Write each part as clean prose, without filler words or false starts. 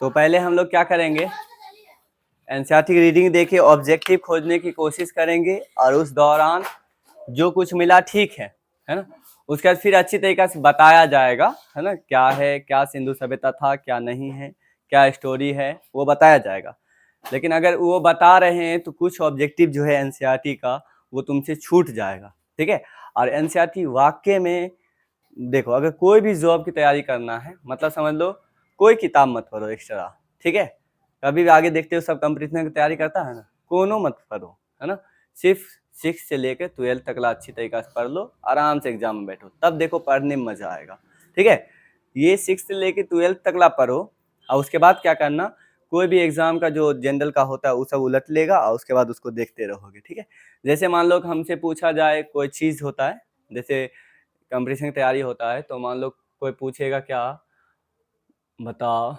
तो पहले हम लोग क्या करेंगे, एनसीईआरटी की रीडिंग देके ऑब्जेक्टिव खोजने की कोशिश करेंगे और उस दौरान जो कुछ मिला ठीक है ना, उसके बाद फिर अच्छी तरीके से बताया जाएगा, है ना, क्या है, क्या सिंधु सभ्यता था, क्या नहीं है, क्या स्टोरी है, वो बताया जाएगा। लेकिन अगर वो बता रहे हैं तो कुछ ऑब्जेक्टिव जो है एनसीईआरटी का वो तुमसे छूट जाएगा, ठीक है। और एनसीईआरटी वाकई में देखो, अगर कोई भी जॉब की तैयारी करना है, मतलब समझ लो कोई किताब मत पढ़ो एक्स्ट्रा, ठीक है। कभी भी आगे देखते हो सब कंपटीशन की तैयारी करता है ना, कोनो मत पढ़ो, है ना। सिर्फ 6 से लेकर 12 तक अच्छी तरीके से पढ़ लो, आराम से एग्जाम में बैठो, तब देखो पढ़ने में मजा आएगा, ठीक है। ये 6 से लेकर 12 तक पढ़ो और उसके बाद क्या करना, कोई भी एग्जाम का जो जनरल का होता है वो सब उलट लेगा और उसके बाद उसको देखते रहोगे, ठीक है। जैसे मान लो कि हमसे पूछा जाए कोई चीज होता है, जैसे कंपटीशन की तैयारी होता है, तो मान लो कोई पूछेगा क्या, बताओ,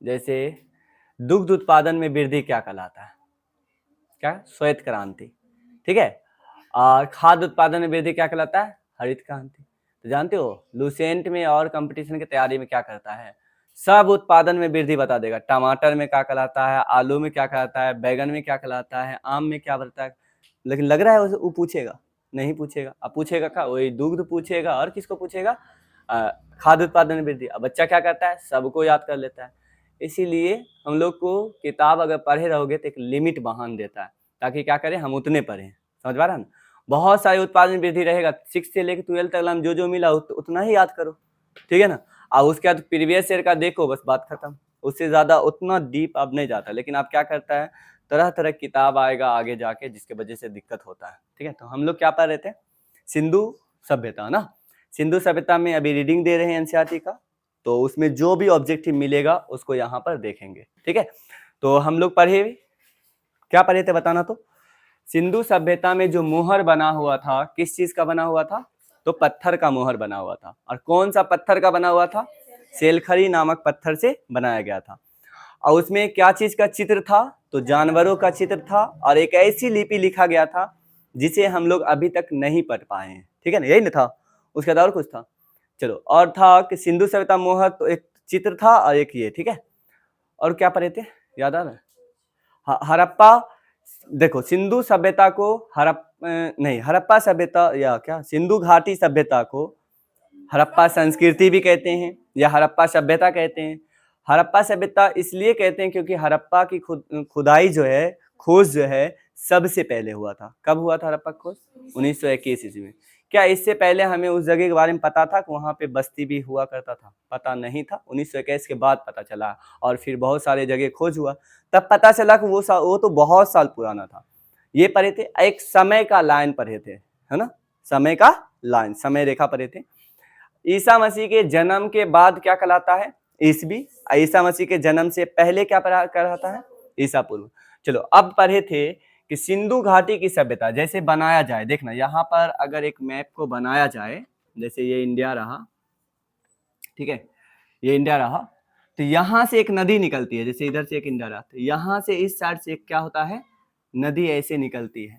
जैसे दुग्ध उत्पादन में वृद्धि क्या कहलाता है, क्या, श्वेत क्रांति, ठीक है। और खाद्य उत्पादन में वृद्धि क्या कहलाता है, हरित क्रांति। तो जानते हो लुसेंट में और कंपटीशन की तैयारी में क्या करता है, सब उत्पादन में वृद्धि बता देगा। टमाटर में क्या कहलाता है, आलू में क्या कहलाता है, बैगन में क्या कहलाता है, आम में क्या बनता है। लेकिन लग रहा है वो पूछेगा, नहीं पूछेगा। अब पूछेगा क्या, वही दुग्ध पूछेगा और किसको पूछेगा, खाद्य उत्पादन में वृद्धि। अब बच्चा क्या करता है, सबको याद कर लेता है। इसीलिए हम लोग को किताब अगर पढ़े रहोगे तो एक लिमिट बांध देता है, ताकि क्या करें, हम उतने पढ़ें, समझ पा रहा है ना। बहुत सारे उत्पादन वृद्धि रहेगा, 6 से लेकर 12 तक हम जो मिला उतना ही याद करो, ठीक है ना। और उसके बाद प्रीवियस ईयर का देखो, बस बात खत्म। उससे ज्यादा उतना डीप अब नहीं जाता। लेकिन आप क्या करता है, तरह तरह की किताब आएगा आगे जाके, जिसके वजह से दिक्कत होता है, ठीक है। तो हम लोग क्या पढ़ रहे थे, सिंधु सभ्यता ना। सिंधु सभ्यता में अभी रीडिंग दे रहे हैं एनसीईआरटी का, तो उसमें जो भी ऑब्जेक्टिव मिलेगा उसको यहाँ पर देखेंगे, ठीक है। तो हम लोग पढ़े, क्या पढ़े थे बताना। तो सिंधु सभ्यता में जो मोहर बना हुआ था, किस चीज का बना हुआ था, तो पत्थर का मोहर बना हुआ था। और कौन सा पत्थर का बना हुआ था, सेलखरी नामक पत्थर से बनाया गया था। और उसमें क्या चीज का चित्र था, तो जानवरों का चित्र था। और एक ऐसी लिपि लिखा गया था जिसे हम लोग अभी तक नहीं पढ़ पाए हैं, ठीक है ना, यही ना था। उसके बाद और कुछ था, चलो, और था कि सिंधु सभ्यता मोहर, तो एक चित्र था और एक ये, ठीक है। और क्या पढ़े थे, याद आ रहा है, हड़प्पा। देखो सिंधु सभ्यता को हड़प्पा सभ्यता, या क्या, सिंधु घाटी सभ्यता को हड़प्पा संस्कृति भी कहते हैं या हड़प्पा सभ्यता कहते हैं। हड़प्पा सभ्यता इसलिए कहते हैं क्योंकि हड़प्पा की खुदाई जो है, खोज जो है, सबसे पहले हुआ था। कब हुआ था हड़प्पा खोज, 1921 ईस्वी में। क्या इससे पहले हमें उस जगह के बारे में पता था कि वहां पे बस्ती भी हुआ करता था, पता नहीं था। 1921 के बाद पता चला, और फिर बहुत सारे जगह खोज हुआ, तब पता चला कि वो तो बहुत साल पुराना था। ये पढ़े थे, एक समय का लाइन पढ़े थे, है ना, समय का लाइन, समय रेखा पढ़े थे। ईसा मसीह के जन्म के बाद क्या कहलाता है, ईसवी। ईसा मसीह के जन्म से पहले क्या कहलाता है, ईसा पूर्व। चलो अब पढ़े थे कि सिंधु घाटी की सभ्यता जैसे बनाया जाए। देखना यहाँ पर अगर एक मैप को बनाया जाए, जैसे ये इंडिया रहा, ठीक है, ये इंडिया रहा, तो यहाँ से एक नदी निकलती है, जैसे इधर से एक इंडिया रहा, तो यहाँ से इस साइड से एक क्या होता है, नदी ऐसे निकलती है।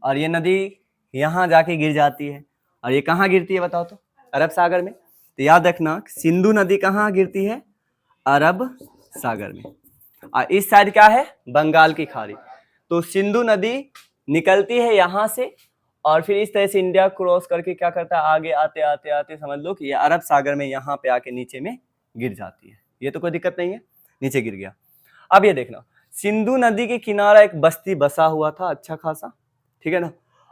और ये नदी यहाँ जाके गिर जाती है। और ये कहाँ गिरती है बताओ तो, अरब सागर में। तो याद रखना सिंधु नदी कहाँ गिरती है, अरब सागर में। और इस साइड क्या है, बंगाल की खाड़ी। तो सिंधु नदी निकलती है यहाँ से, और फिर इस तरह से इंडिया क्रॉस करके क्या करता है, आगे आते आते आते समझ लो कि ये अरब सागर में यहाँ पे आके नीचे में गिर जाती है। ये तो कोई दिक्कत नहीं है, नीचे गिर गया। अब ये देखना, सिंधु नदी के किनारा एक बस्ती बसा हुआ था अच्छा खासा, ठीक है ना।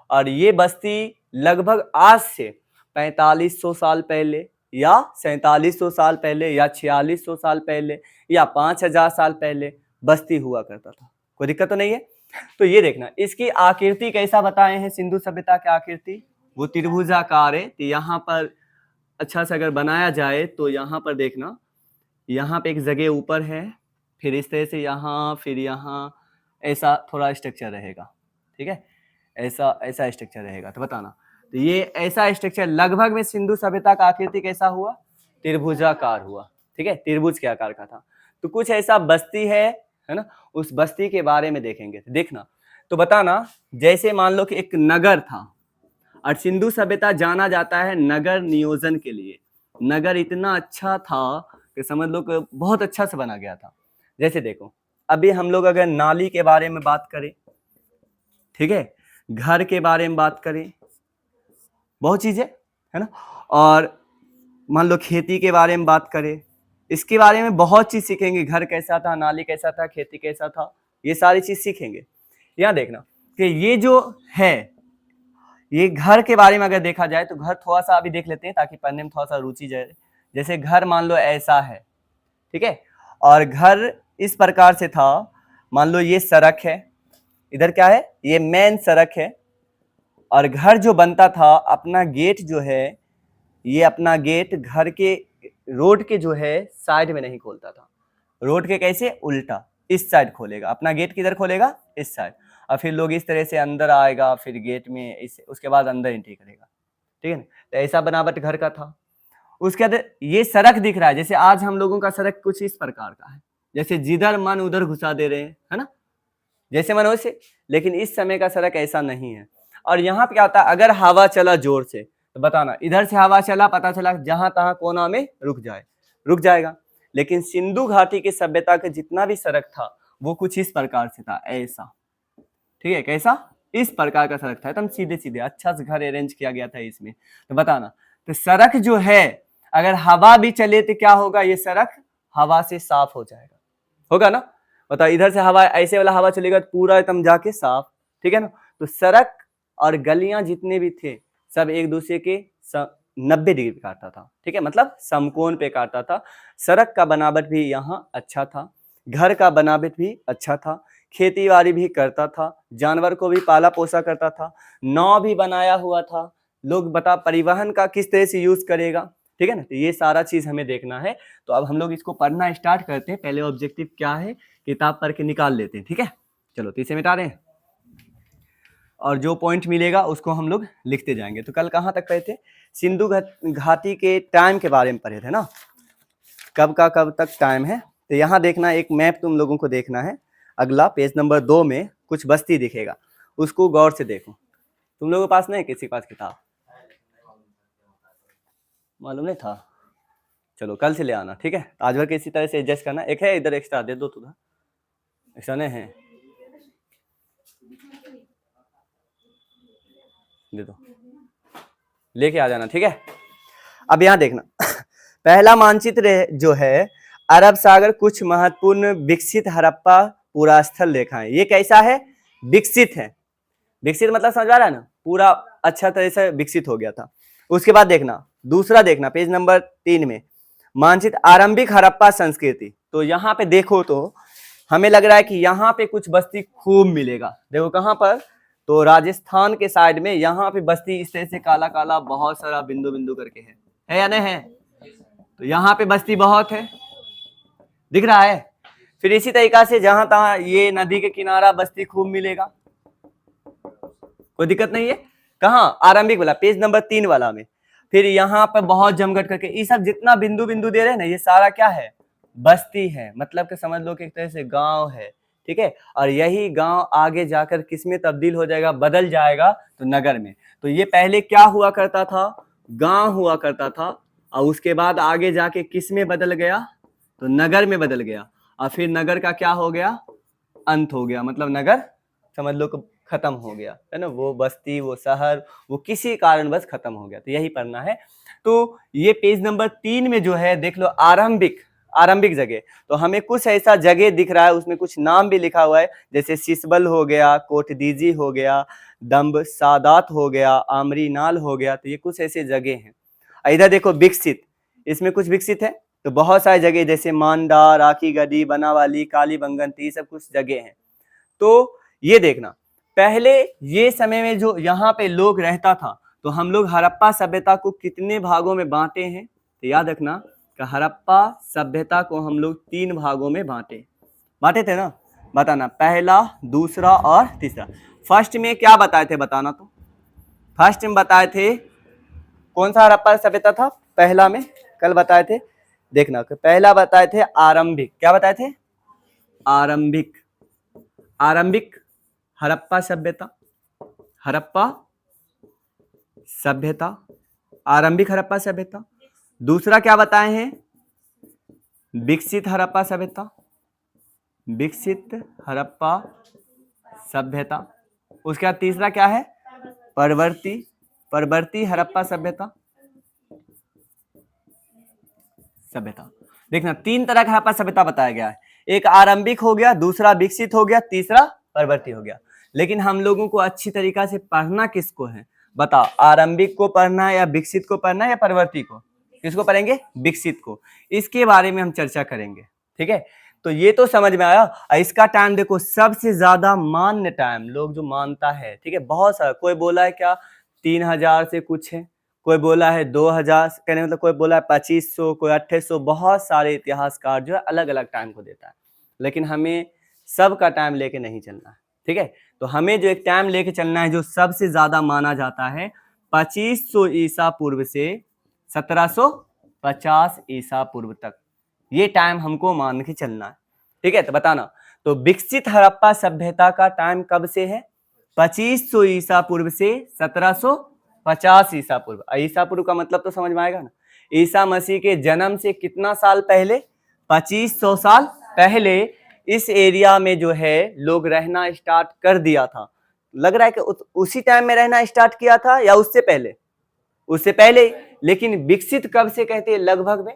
और ये बस्ती लगभग आज से 4500 साल पहले, या 4700 साल पहले, या 4600 साल पहले, या 5000 साल पहले बस्ती हुआ करता था। कोई दिक्कत तो नहीं है। तो ये देखना, इसकी आकृति कैसा बताए हैं, सिंधु सभ्यता की आकृति वो त्रिभुजाकार है। तो यहाँ पर अच्छा से अगर बनाया जाए तो यहाँ पर देखना, यहाँ पे एक जगह ऊपर है, फिर इस तरह से यहाँ, फिर यहाँ, ऐसा थोड़ा स्ट्रक्चर रहेगा, ठीक है, ऐसा ऐसा स्ट्रक्चर रहेगा। तो बताना, तो ये ऐसा स्ट्रक्चर लगभग में सिंधु सभ्यता का आकृति कैसा हुआ, त्रिभुजाकार हुआ, ठीक है, त्रिभुज के आकार का था। तो कुछ ऐसा बस्ती है ना, उस बस्ती के बारे में देखेंगे। देखना, तो बताना, जैसे मान लो कि एक नगर था, और सिंधु सभ्यता जाना जाता है नगर नियोजन के लिए। नगर इतना अच्छा था कि समझ लो कि बहुत अच्छा से बना गया था। जैसे देखो, अभी हम लोग अगर नाली के बारे में बात करें, ठीक है, घर के बारे में बात करें, बहुत चीजें है ना, और मान लो खेती के बारे में बात करें, इसके बारे में बहुत चीज सीखेंगे। घर कैसा था, नाली कैसा था, खेती कैसा था, ये सारी चीज सीखेंगे। यहाँ देखना कि ये जो है, ये घर के बारे में अगर देखा जाए तो घर थोड़ा सा अभी देख लेते हैं ताकि पढ़ने में थोड़ा सा रुचि जाए। जैसे घर मान लो ऐसा है, ठीक है, और घर इस प्रकार से था। मान लो ये सड़क है, इधर क्या है, ये मेन सड़क है, और घर जो बनता था, अपना गेट जो है, ये अपना गेट घर के रोड के जो है साइड में नहीं खोलता था। रोड के कैसे, उल्टा इस साइड खोलेगा अपना गेट। किधर खोलेगा, इस साइड, और फिर लोग इस तरह से अंदर आएगा, फिर गेट में इस, उसके बाद अंदर एंट्री करेगा, ठीक है ना। तो ऐसा बनावट घर का था। उसके बाद ये सड़क दिख रहा है, जैसे आज हम लोगों का सड़क कुछ इस प्रकार का है, जैसे जिधर मन उधर घुसा दे रहे हैं, है ना, जैसे मन वैसे। लेकिन इस समय का सड़क ऐसा नहीं है। और यहाँ पे क्या होता है, अगर हवा चला जोर से तो बताना, इधर से हवा चला, पता चला जहां तहां कोना में रुक जाएगा। लेकिन सिंधु घाटी की सभ्यता का जितना भी सड़क था वो कुछ इस प्रकार से था, ऐसा, ठीक है, कैसा, इस प्रकार का सड़क था, एकदम सीधे सीधे, अच्छा से घर अरेंज किया गया था इसमें। तो बताना, तो सड़क जो है अगर हवा भी चले तो क्या होगा, ये सड़क हवा से साफ हो जाएगा, होगा ना। बताओ, इधर से हवा, ऐसे वाला हवा चलेगा तो पूरा एकदम जाके साफ, ठीक है ना। तो सड़क और गलियां जितने भी थे सब एक दूसरे के 90 डिग्री पे काटता था, ठीक है, मतलब समकोण पे काटता था। सड़क का बनावट भी यहाँ अच्छा था, घर का बनावट भी अच्छा था, खेती बाड़ी भी करता था, जानवर को भी पाला पोसा करता था, नाव भी बनाया हुआ था। लोग बता परिवहन का किस तरह से यूज करेगा, ठीक है ना। तो ये सारा चीज हमें देखना है। तो अब हम लोग इसको पढ़ना स्टार्ट करते हैं। पहले ऑब्जेक्टिव क्या है किताब पढ़ के निकाल लेते हैं, ठीक है। चलो तो इसे मिटा रहे हैं, और जो पॉइंट मिलेगा उसको हम लोग लिखते जाएंगे। तो कल कहाँ तक पढ़े थे, सिंधु घाटी के टाइम के बारे में पढ़े थे ना, कब का कब तक टाइम है। तो यहाँ देखना, एक मैप तुम लोगों को देखना है। अगला पेज नंबर 2 में कुछ बस्ती दिखेगा, उसको गौर से देखो। तुम लोगों के पास नहीं, किसी के पास किताब मालूम नहीं था, चलो कल से ले आना, ठीक है। आज भर किसी तरह से एडजस्ट करना। एक है इधर एक्स्ट्रा दे दो, तुझा एक्स्ट्रा नहीं है, दे दो, लेके आ जाना, ठीक है। अब यहाँ देखना पहला मानचित्र जो है, अरब सागर कुछ महत्वपूर्ण विकसित हड़प्पा पुरास्थल रेखा है। ये कैसा है, विकसित है। विकसित मतलब समझ आ रहा है ना, पूरा अच्छा तरह से विकसित हो गया था। उसके बाद देखना, दूसरा देखना पेज नंबर 3 में, मानचित्र आरंभिक हड़प्पा संस्कृति। तो यहाँ पे देखो तो हमें लग रहा है कि यहाँ पे कुछ बस्ती खूब मिलेगा। देखो कहाँ पर, तो राजस्थान के साइड में यहाँ पे बस्ती इस तरह से काला काला बहुत सारा बिंदु बिंदु करके है या नहीं है। तो यहाँ पे बस्ती बहुत है, दिख रहा है। फिर इसी तरीका से जहां तहां ये नदी के किनारा बस्ती खूब मिलेगा, कोई दिक्कत नहीं है। कहाँ, आरंभिक वाला पेज नंबर 3 वाला में। फिर यहाँ पर बहुत जमघट करके ये सब जितना बिंदु बिंदु दे रहे हैं ना, ये सारा क्या है, बस्ती है। मतलब कि समझ लो कि एक तरह से गांव है, ठीक है। और यही गांव आगे जाकर किस में तब्दील हो जाएगा, बदल जाएगा तो नगर में। तो ये पहले क्या हुआ करता था, गांव हुआ करता था, और उसके बाद आगे जाके किस में बदल गया, तो नगर में बदल गया। और फिर नगर का क्या हो गया, अंत हो गया। मतलब नगर समझ लो खत्म हो गया, है ना। वो बस्ती, वो शहर, वो किसी कारण बस खत्म हो गया। तो यही पढ़ना है। तो ये पेज नंबर 3 में जो है देख लो, आरंभिक जगह। तो हमें कुछ ऐसा जगह दिख रहा है, उसमें कुछ नाम भी लिखा हुआ है, जैसे सिसबल हो गया, कोटदीजी हो गया, दम्ब सादात हो गया, आमरी नाल हो गया। तो ये कुछ ऐसे जगह हैं। इधर देखो विकसित, इसमें कुछ विकसित है। तो बहुत सारी जगह जैसे मांडा, राखी गढ़ी, बनावाली, कालीबंगन, ये सब कुछ जगह हैं। तो ये देखना, पहले ये समय में जो यहाँ पे लोग रहता था, तो हम लोग हड़प्पा सभ्यता को कितने भागों में बांटे हैं, तो याद रखना कि हड़प्पा सभ्यता को हम लोग 3 भागों में बांटे थे ना। बताना पहला, दूसरा और तीसरा। फर्स्ट में क्या बताए थे, बताना। तो फर्स्ट में बताए थे कौन सा हड़प्पा सभ्यता था, पहला में कल बताए थे। देखना पहला बताए थे आरंभिक, क्या बताए थे, आरंभिक हड़प्पा सभ्यता, आरंभिक हड़प्पा सभ्यता। दूसरा क्या बताए हैं, विकसित हड़प्पा सभ्यता, विकसित हड़प्पा सभ्यता। उसके बाद तीसरा क्या है, परवर्ती हड़प्पा सभ्यता। देखना 3 तरह का हड़प्पा सभ्यता बताया गया है, एक आरंभिक हो गया, दूसरा विकसित हो गया, तीसरा परवर्ती हो गया। लेकिन हम लोगों को अच्छी तरीका से पढ़ना किसको है, बताओ, आरंभिक को पढ़ना है या विकसित को पढ़ना है या परवर्ती को? किसको पढ़ेंगे? विकसित को। इसके बारे में हम चर्चा करेंगे, ठीक है। तो ये तो समझ में आया। इसका टाइम देखो, सबसे ज्यादा मान्य टाइम, लोग जो मानता है, ठीक है, बहुत सारा, कोई बोला है क्या 3000 से कुछ है, कोई बोला है 2000, कहने मतलब कोई बोला है 2500, कोई 2800, बहुत सारे इतिहासकार जो है अलग अलग टाइम को देता है। लेकिन हमें सबका टाइम लेके नहीं चलना है, ठीक है। तो हमें जो एक टाइम लेके चलना है जो सबसे ज्यादा माना जाता है, 2500 ईसा पूर्व से 1750 ईसा पूर्व तक, ये टाइम हमको मान के चलना है, ठीक है। तो बताना, तो विकसित हड़प्पा सभ्यता का टाइम कब से है? 2500 ईसा पूर्व से 1750 ईसा पूर्व। ईसा पूर्व का मतलब तो समझ में आएगा ना, ईसा मसीह के जन्म से कितना साल पहले? 2500 साल पहले इस एरिया में जो है लोग रहना स्टार्ट कर दिया था। लग रहा है कि उसी टाइम में रहना स्टार्ट किया था या उससे पहले? उससे पहले। लेकिन विकसित कब से कहते हैं? लगभग में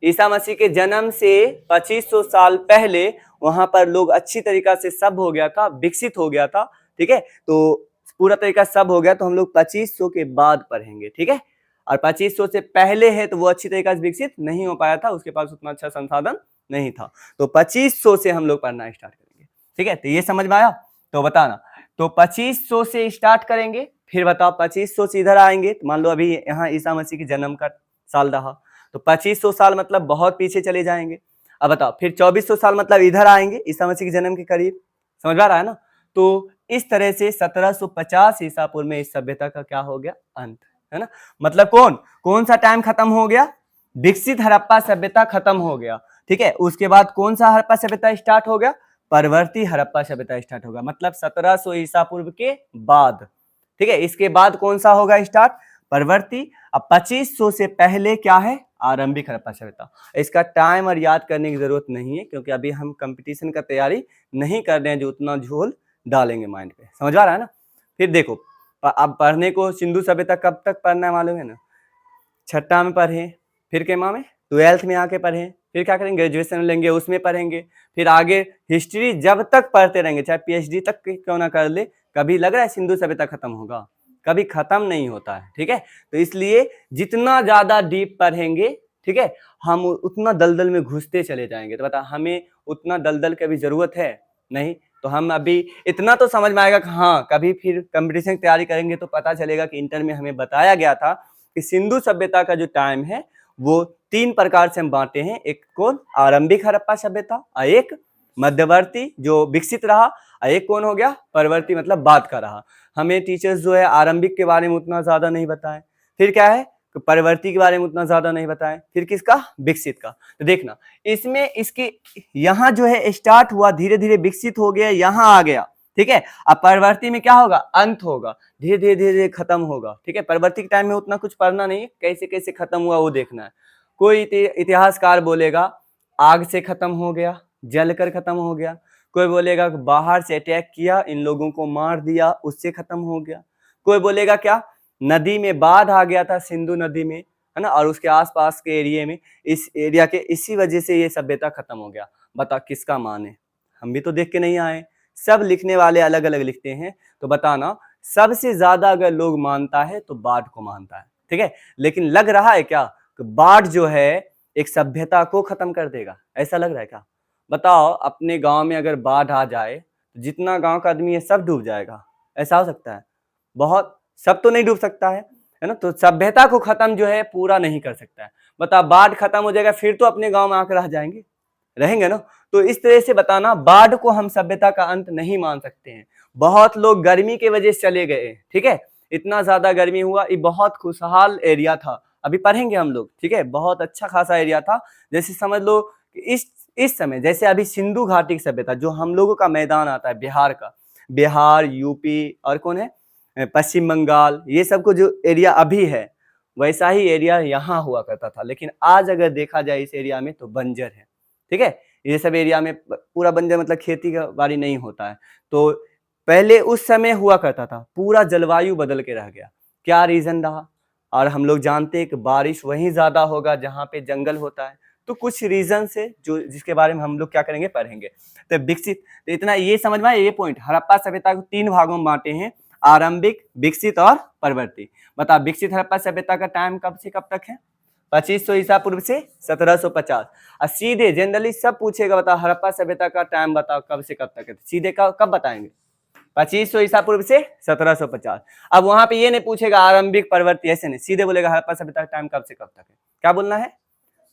ईसा मसीह के जन्म से 2500 साल पहले वहां पर लोग अच्छी तरीका से सब हो गया था, विकसित हो गया था, ठीक है। तो पूरा तरीका सब हो गया, तो हम लोग 2500 के बाद पढ़ेंगे, ठीक है। और 2500 से पहले है तो वो अच्छी तरीका से विकसित नहीं हो पाया था, उसके पास उतना अच्छा संसाधन नहीं था। तो 2500 से हम लोग पढ़ना स्टार्ट करेंगे, ठीक है। तो ये समझ में आया? तो बताना, तो 2500 से स्टार्ट करेंगे, फिर बताओ 2500 से इधर आएंगे, तो मान लो अभी यहाँ ईसा मसीह के जन्म का साल रहा, तो 2500 साल मतलब बहुत पीछे चले जाएंगे। अब बताओ, फिर 2400 साल मतलब इधर आएंगे ईसा मसीह के जन्म के करीब, समझ आ रहा है ना। तो इस तरह से 1750 ईसा पूर्व में इस सभ्यता का क्या हो गया? अंत, है ना। मतलब कौन सा टाइम खत्म हो गया? विकसित हड़प्पा सभ्यता खत्म हो गया, ठीक है। उसके बाद कौन सा हड़प्पा सभ्यता स्टार्ट हो गया? परवर्ती हड़प्पा सभ्यता स्टार्ट होगा, मतलब 1700 ईसा पूर्व के बाद, ठीक है। इसके बाद कौन सा होगा स्टार्ट? परवर्ती। अब 2500 से पहले क्या है? आरंभिक हड़प्पा सभ्यता। इसका टाइम और याद करने की जरूरत नहीं है, क्योंकि अभी हम कंपटीशन का तैयारी नहीं कर रहे हैं जो उतना झोल डालेंगे माइंड पे, समझ आ रहा है ना। फिर देखो, अब पढ़ने को सिंधु सभ्यता कब तक पढ़ना है मालूम है ना? छठा में पढ़े, फिर केमा में 12th में आके पढ़े, फिर क्या करेंगे? ग्रेजुएशन लेंगे, उसमें पढ़ेंगे, फिर आगे हिस्ट्री जब तक पढ़ते रहेंगे, चाहे PhD तक क्यों ना कर ले, कभी लग रहा है सिंधु सभ्यता खत्म होगा? कभी खत्म नहीं होता है, ठीक है। तो इसलिए जितना ज्यादा डीप पढ़ेंगे, ठीक है, हम उतना दलदल में घुसते चले जाएंगे। तो बता, हमें उतना दलदल की अभी जरूरत है नहीं। तो हम अभी इतना तो समझ में आएगा कि हाँ, कभी फिर कंपटीशन की तैयारी करेंगे तो पता चलेगा कि इंटर में हमें बताया गया था कि सिंधु सभ्यता का जो टाइम है वो 3 प्रकार से हम बांटे हैं। एक कौन? आरंभिक हड़प्पा सभ्यता, एक मध्यवर्ती जो विकसित रहा, और एक कौन हो गया? परवर्ती, मतलब बाद का रहा। हमें टीचर्स जो है आरंभिक के बारे में उतना ज्यादा नहीं बताएं, फिर क्या है, परवर्ती के बारे में उतना ज्यादा नहीं बताएं, फिर किसका? विकसित का। तो देखना, इसमें इसके यहाँ जो है स्टार्ट हुआ, धीरे धीरे विकसित हो गया, यहाँ आ गया, ठीक है। अब परवर्ती में क्या होगा? अंत होगा, धीरे धीरे धीरे धीरे खत्म होगा, ठीक है। परवर्ती के टाइम में उतना कुछ पढ़ना नहीं है, कैसे कैसे खत्म हुआ वो देखना है। कोई इतिहासकार बोलेगा आग से खत्म हो गया, जलकर खत्म हो गया। कोई बोलेगा बाहर से अटैक किया, इन लोगों को मार दिया, उससे खत्म हो गया। कोई बोलेगा क्या, नदी में बाढ़ आ गया था, सिंधु नदी में, है ना, और उसके आसपास के एरिया में, इस एरिया के इसी वजह से ये सभ्यता खत्म हो गया। बता किसका मान है? हम भी तो देख के नहीं आए, सब लिखने वाले अलग अलग लिखते हैं। तो बताना, सबसे ज्यादा अगर लोग मानता है तो बाढ़ को मानता है, ठीक है। लेकिन लग रहा है क्या कि बाढ़ जो है एक सभ्यता को खत्म कर देगा? ऐसा लग रहा है क्या? बताओ, अपने गांव में अगर बाढ़ आ जाए तो जितना गांव का आदमी है सब डूब जाएगा, ऐसा हो सकता है? बहुत, सब तो नहीं डूब सकता है ना। तो सभ्यता को खत्म जो है पूरा नहीं कर सकता है। बताओ, बाढ़ खत्म हो जाएगा फिर तो अपने गांव में आकर रह जाएंगे, रहेंगे ना। तो इस तरह से बताना, बाढ़ को हम सभ्यता का अंत नहीं मान सकते हैं। बहुत लोग गर्मी के वजह से चले गए, ठीक है, इतना ज्यादा गर्मी हुआ, ये बहुत खुशहाल एरिया था, अभी पढ़ेंगे हम लोग, ठीक है, बहुत अच्छा खासा एरिया था। जैसे समझ लो कि इस समय जैसे अभी सिंधु घाटी की सभ्यता, जो हम लोगों का मैदान आता है बिहार का, बिहार, यूपी और कौन है, पश्चिम बंगाल, ये सब को जो एरिया अभी है वैसा ही एरिया यहाँ हुआ करता था। लेकिन आज अगर देखा जाए इस एरिया में तो बंजर है, ठीक है। ये सब एरिया में पूरा बंजर मतलब खेती का बाड़ी नहीं होता है। तो पहले उस समय हुआ करता था, पूरा जलवायु बदल के रह गया। क्या रीजन रहा? और हम लोग जानते हैं कि बारिश वहीं ज्यादा होगा जहाँ पे जंगल होता है। तो कुछ रीजन से जो जिसके बारे में हम लोग क्या करेंगे, पढ़ेंगे। तो विकसित, तो इतना ये समझ में आया ये पॉइंट। हड़प्पा सभ्यता को 3 भागों में बांटे हैं, आरंभिक, विकसित और परवर्ती। बता, विकसित हड़प्पा सभ्यता का टाइम कब से कब तक है? 2500 ईसा पूर्व से 1750। और सीधे जनरली सब पूछेगा, बता हड़प्पा सभ्यता का टाइम बताओ कब से कब तक है, सीधे कब बताएंगे? 2500 ईसा पूर्व से 1750। अब वहां पे ये नहीं पूछेगा आरंभिक परवर्ती, ऐसे नहीं, सीधे बोलेगा हड़प्पा सभ्यता का टाइम कब से कब तक है। क्या बोलना है?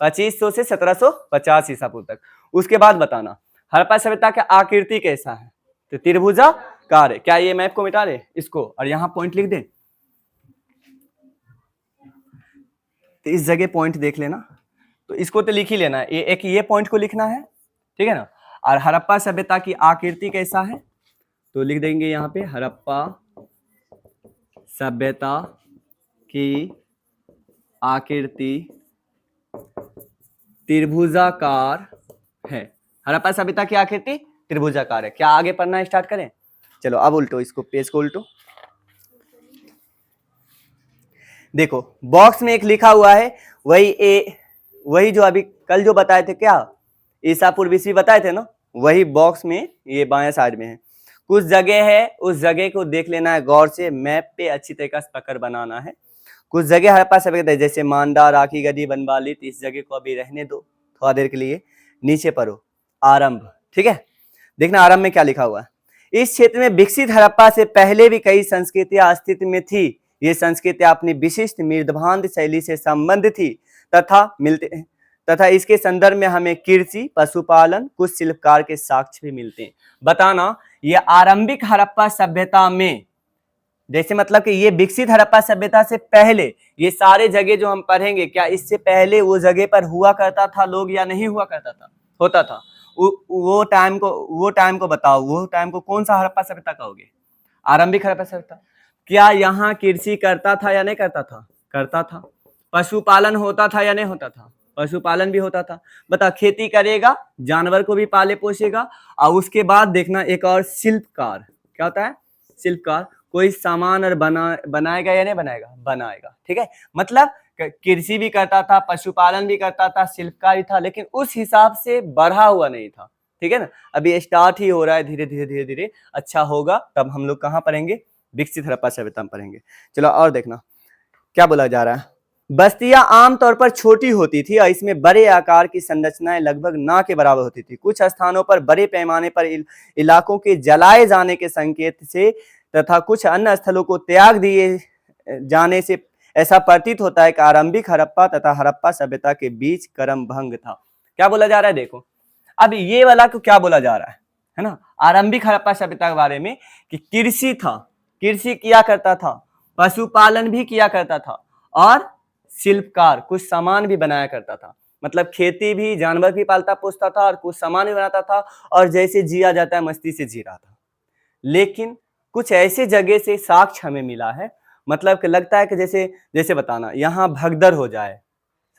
2500 से 1750 ईसा पूर्व तक। उसके बाद बताना हड़प्पा सभ्यता का आकृति कैसा है, तो त्रिभुजाकार है। क्या ये मैप को मिटा दे इसको और यहाँ पॉइंट लिख दे? तो इस जगह पॉइंट देख लेना, तो इसको तो लिख ही लेना है, एक ये पॉइंट को लिखना है, ठीक है ना। और हड़प्पा सभ्यता की आकृति कैसा है, तो लिख देंगे यहाँ पे हड़प्पा सभ्यता की आकृति त्रिभुजाकार है। हड़प्पा सभ्यता की आकृति त्रिभुजाकार है। क्या आगे पढ़ना स्टार्ट करें? चलो अब उल्टो, इसको पेज को उल्टो। देखो बॉक्स में एक लिखा हुआ है, वही जो अभी कल जो बताए थे, क्या ईसा पूर्व ईस्वी बताए थे ना, वही बॉक्स में ये बाएं साइड में है। कुछ जगह है, उस जगह को देख लेना है गौर से, मैप पे अच्छी तरीके से पकड़ बनाना है। कुछ जगह हड़प्पा सभ्यता जैसे मांडा, राखी गढ़ी, बनवाली, तो इस जगह को अभी रहने दो थोड़ा देर के लिए। नीचे पढ़ो आरंभ, ठीक है। देखना आरंभ में क्या लिखा हुआ है। इस क्षेत्र में विकसित हड़प्पा से पहले भी कई संस्कृतियां अस्तित्व में थी। ये संस्कृतियां अपनी विशिष्ट मृदभांत शैली से संबंध थी तथा इसके संदर्भ में हमें कृषि, पशुपालन, कुछ शिल्पकार के साक्ष्य भी मिलते हैं। बताना ये आरंभिक हड़प्पा सभ्यता में, जैसे मतलब कि ये विकसित हड़प्पा सभ्यता से पहले ये सारे जगह जो हम पढ़ेंगे, क्या इससे पहले वो जगह पर हुआ करता था लोग या नहीं हुआ करता था? होता था। वो टाइम को बताओ, वो टाइम को कौन सा हड़प्पा सभ्यता कहोगे? आरंभिक हड़प्पा सभ्यता। क्या यहाँ कृषि करता था या नहीं करता था? करता था। पशुपालन होता था या नहीं होता था? पशुपालन भी होता था। बता, खेती करेगा, जानवर को भी पाले पोसेगा। और उसके बाद देखना एक और शिल्पकार, क्या होता है? शिल्पकार, कोई सामान और बनाएगा या नहीं बनाएगा? बनाएगा, ठीक है। मतलब कृषि भी करता था, पशुपालन भी करता था, शिल्पकार भी था, लेकिन उस हिसाब से बढ़ा हुआ नहीं था, ठीक है ना। अभी स्टार्ट ही हो रहा है, धीरे धीरे धीरे धीरे अच्छा होगा, तब हम लोग कहाँ पढ़ेंगे? विकसित हड़प्पा सभ्यता में पढ़ेंगे। चलो और देखना क्या बोला जा रहा है। बस्तियां आमतौर पर छोटी होती थी और इसमें बड़े आकार की संरचनाएं लगभग ना के बराबर होती थी। कुछ स्थानों पर बड़े पैमाने पर इलाकों के जलाए जाने के संकेत से तथा कुछ अन्य स्थलों को त्याग दिए जाने से ऐसा प्रतीत होता है कि आरंभिक हड़प्पा तथा हड़प्पा सभ्यता के बीच क्रम भंग था। क्या बोला जा रहा है? देखो अब ये वाला को क्या बोला जा रहा है ना, आरंभिक हड़प्पा सभ्यता के बारे में, कि कृषि था, कृषि किया करता था, पशुपालन भी किया करता था और शिल्पकार कुछ सामान भी बनाया करता था। मतलब खेती भी, जानवर भी पालता पोसता था और कुछ सामान भी बनाता था, और जैसे जिया जाता है मस्ती से जी रहा था। लेकिन कुछ ऐसे जगह से साक्ष्य हमें मिला है, मतलब कि लगता है कि जैसे बताना यहाँ भगदड़ हो जाए,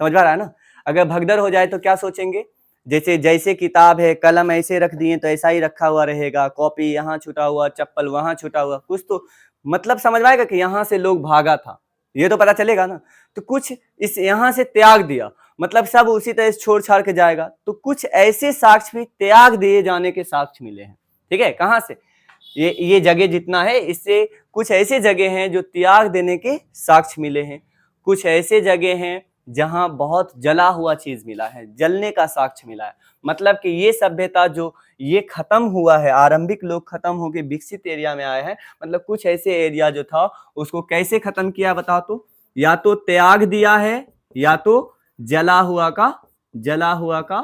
समझ में आ रहा है ना। अगर भगदड़ हो जाए तो क्या सोचेंगे, जैसे किताब है, कलम ऐसे रख दिए तो ऐसा ही रखा हुआ रहेगा, कॉपी यहाँ छूटा हुआ, चप्पल वहां छूटा हुआ, कुछ तो मतलब समझ में आएगा कि यहाँ से लोग भागा था, ये तो पता चलेगा ना। तो कुछ इस यहाँ से त्याग दिया, मतलब सब उसी तरह से छोड़ छाड़ के जाएगा। तो कुछ ऐसे साक्ष्य भी त्याग दिए जाने के साक्ष्य मिले हैं, ठीक है। कहाँ से? ये जगह जितना है, इससे कुछ ऐसे जगह हैं जो त्याग देने के साक्ष्य मिले हैं। कुछ ऐसे जगह हैं जहां बहुत जला हुआ चीज मिला है, जलने का साक्ष्य मिला है। मतलब कि ये सभ्यता जो ये खत्म हुआ है, आरंभिक लोग खत्म होकर विकसित एरिया में आए हैं, मतलब कुछ ऐसे एरिया जो था उसको कैसे खत्म किया बताओ तो? या तो त्याग दिया है या तो जला हुआ का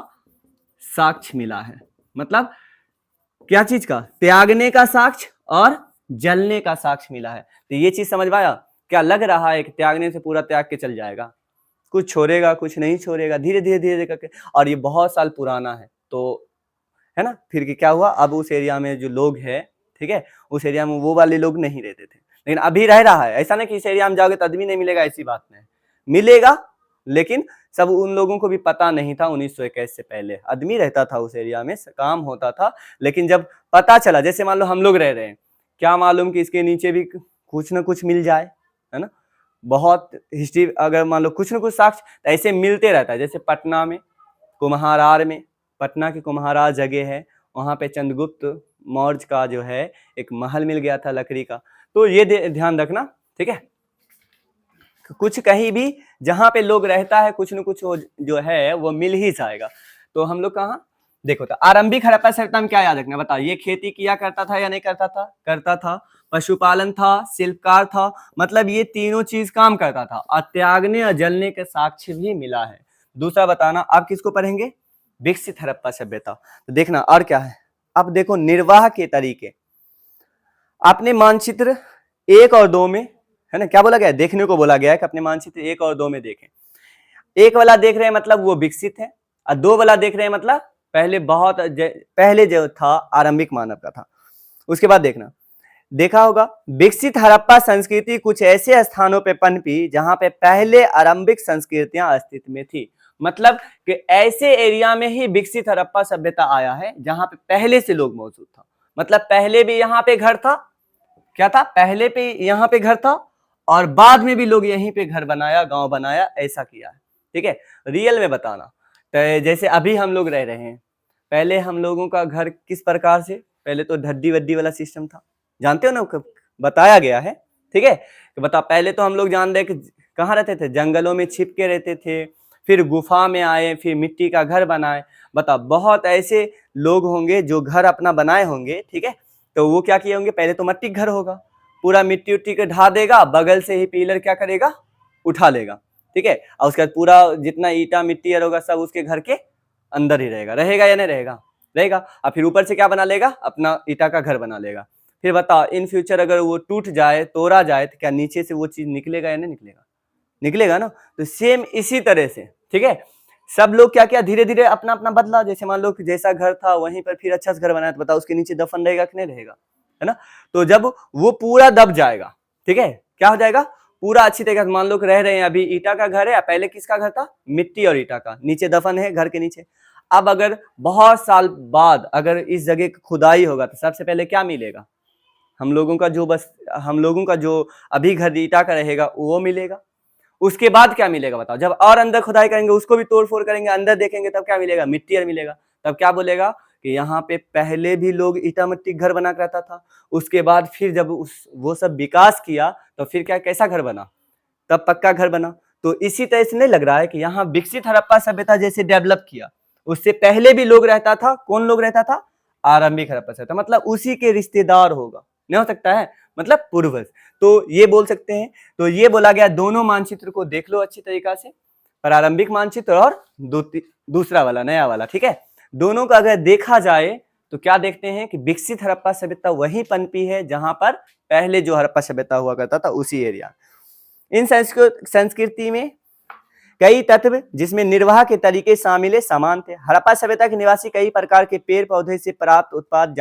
साक्ष्य मिला है। मतलब क्या चीज का? त्यागने का साक्ष्य और जलने का साक्ष्य मिला है। तो ये चीज समझ में आया? क्या लग रहा है कि त्यागने से पूरा त्याग के चल जाएगा? कुछ छोड़ेगा, कुछ नहीं छोड़ेगा, धीरे धीरे धीरे करके। और ये बहुत साल पुराना है, तो है ना। फिर क्या हुआ, अब उस एरिया में जो लोग हैं, ठीक है, उस एरिया में वो वाले लोग नहीं रहते थे, लेकिन अभी रह रहा है। ऐसा नहीं कि इस एरिया में जाओगे तो आदमी नहीं मिलेगा, ऐसी बात नहीं, मिलेगा, लेकिन सब उन लोगों को भी पता नहीं था 1921 से पहले। आदमी रहता था उस एरिया में, काम होता था, लेकिन जब पता चला, जैसे मान लो हम लोग रह रहे हैं, क्या मालूम कि इसके नीचे भी कुछ ना कुछ मिल जाए, है ना। बहुत हिस्ट्री, अगर मान लो कुछ ना कुछ साक्ष्य ऐसे मिलते रहता है। जैसे पटना में कुम्हारार में, पटना की कुम्हारार जगह है, वहाँ पे चंद्रगुप्त मौर्य का जो है एक महल मिल गया था लकड़ी का। तो ये ध्यान रखना, ठीक है। कुछ कहीं भी जहां पे लोग रहता है कुछ न कुछ जो है वो मिल ही जाएगा। तो हम लोग कहाँ देखो, तो आरंभिक हड़प्पा सभ्यता में क्या याद रखना, बताओ। ये खेती किया करता था या नहीं करता था? करता था। पशुपालन था, शिल्पकार था, मतलब ये तीनों चीज काम करता था। और त्यागने और जलने के साक्ष्य भी मिला है। दूसरा बताना, आप किसको पढ़ेंगे? विकसित हड़प्पा सभ्यता। तो देखना और क्या है, अब देखो निर्वाह के तरीके। आपने मानचित्र 1 और 2 में, है ना, क्या बोला गया है? देखने को बोला गया है कि अपने मानचित्र 1 और 2 में देखें। 1 वाला देख रहे हैं मतलब वो विकसित है, और 2 वाला देख रहे हैं मतलब पहले जो था आरंभिक मानव का था। उसके बाद देखना, देखा होगा विकसित हड़प्पा संस्कृति कुछ ऐसे स्थानों पे पनपी जहां पे पहले आरंभिक संस्कृतियां अस्तित्व में थी। मतलब कि ऐसे एरिया में ही विकसित हड़प्पा सभ्यता आया है जहां पे पहले से लोग मौजूद था। मतलब पहले भी यहाँ पे घर था, क्या था? पहले पे यहाँ पे घर था, और बाद में भी लोग यहीं पे घर बनाया, गांव बनाया, ऐसा किया है, ठीक है। रियल में बताना, तो जैसे अभी हम लोग रह रहे हैं, पहले हम लोगों का घर किस प्रकार से, पहले तो ढड्डी वड्डी वाला सिस्टम था, जानते हो ना, बताया गया है, ठीक है। तो बता, पहले तो हम लोग जान रहे कि कहाँ रहते थे? जंगलों में छिप के रहते थे, फिर गुफा में आए, फिर मिट्टी का घर बनाए। बता, बहुत ऐसे लोग होंगे जो घर अपना बनाए होंगे, ठीक है। तो वो क्या किए होंगे? पहले तो मट्टी घर होगा, पूरा मिट्टी उट्टी के ढा देगा, बगल से ही पिलर क्या करेगा? उठा लेगा, ठीक है। और उसके बाद पूरा जितना ईटा मिट्टी होगा सब उसके घर के अंदर ही रहेगा। रहेगा या नहीं रहेगा? रहेगा। और फिर ऊपर से क्या बना लेगा? अपना ईटा का घर बना लेगा। फिर बताओ, इन फ्यूचर अगर वो टूट जाए, तोड़ा जाए, तो क्या नीचे से वो चीज निकलेगा या नहीं निकलेगा? निकलेगा ना। तो सेम इसी तरह से, ठीक है, सब लोग क्या किया, धीरे धीरे अपना अपना बदला। जैसे मान लो कि जैसा घर था वहीं पर फिर अच्छा से घर बनाया, तो बताओ उसके नीचे दफन रहेगा कि नहीं रहेगा? है ना। तो जब वो पूरा दब जाएगा, ठीक है, क्या हो जाएगा? पूरा अच्छी तरीके से, मान लो कि रह रहे हैं, अभी ईटा का घर है, पहले किसका घर था? मिट्टी और ईटा का, नीचे दफन है घर के नीचे। अब अगर बहुत साल बाद अगर इस जगह की खुदाई होगा तो सबसे पहले क्या मिलेगा? हम लोगों का जो अभी घर ईटा का रहेगा वो मिलेगा। उसके बाद क्या मिलेगा बताओ? जब और अंदर खुदाई करेंगे, उसको भी तोड़ फोड़ करेंगे, अंदर देखेंगे, तब क्या मिलेगा? मिट्टी और मिलेगा। तब क्या बोलेगा कि यहाँ पे पहले भी लोग ईटा मिट्टी घर बना करता था। उसके बाद फिर जब वो सब विकास किया तो फिर क्या, कैसा घर बना? तब पक्का घर बना। तो इसी तरह से नहीं लग रहा है कि यहाँ विकसित हड़प्पा सभ्यता जैसे डेवलप किया, उससे पहले भी लोग रहता था। कौन लोग रहता था? आरंभिक हड़प्पा सभ्यता, मतलब उसी के रिश्तेदार होगा, नहीं हो सकता है, मतलब पूर्वज। तो ये बोल सकते हैं। तो ये बोला गया, दोनों मानचित्र को देख लो अच्छी तरीका से, प्रारंभिक मानचित्र और दूसरा वाला, नया वाला, ठीक है। दोनों का अगर देखा जाए तो क्या देखते हैं कि विकसित हड़प्पा सभ्यता वही पनपी है जहां पर पहले जो हड़प्पा सभ्यता हुआ करता था उसी एरिया। इन संस्कृति में कई तत्व जिसमें निर्वाह के तरीके शामिल है समान थे। हड़प्पा सभ्यता के निवासी कई प्रकार के पेड़ पौधे से प्राप्त उत्पाद,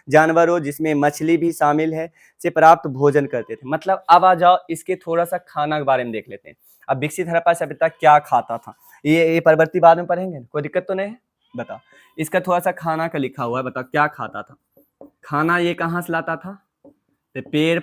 जानवरों जिसमें मछली भी शामिल है, से प्राप्त भोजन करते थे। मतलब अब आ जाओ इसके थोड़ा सा खाना के बारे में देख लेते हैं। अब विकसित हड़प्पा सभ्यता क्या खाता था, ये परवर्ती बाद में पढ़ेंगे, कोई दिक्कत तो नहीं है? बताओ, इसका थोड़ा सा खाना का लिखा हुआ है, बताओ क्या खाता था? खाना ये कहाँ से लाता था? पेड़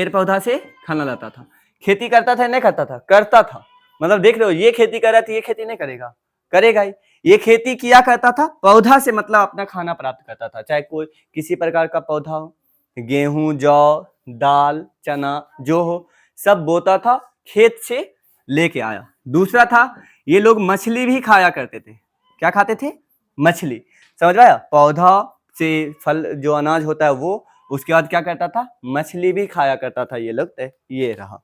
पौधा से खाना लाता था। खेती करता था नहीं करता था? करता था। मतलब देख रहे हो, ये खेती कर रहा था, ये खेती नहीं करेगा? करेगा ही। ये खेती किया करता था, पौधा से मतलब अपना खाना प्राप्त करता था, चाहे कोई किसी प्रकार का पौधा हो, गेहूं, जौ, दाल, चना जो हो, सब बोता था, खेत से लेके आया। दूसरा था, ये लोग मछली भी खाया करते थे। क्या खाते थे? मछली। समझ आया? पौधा से फल जो अनाज होता है वो, उसके बाद क्या करता था? मछली भी खाया करता था ये लोग। ये रहा।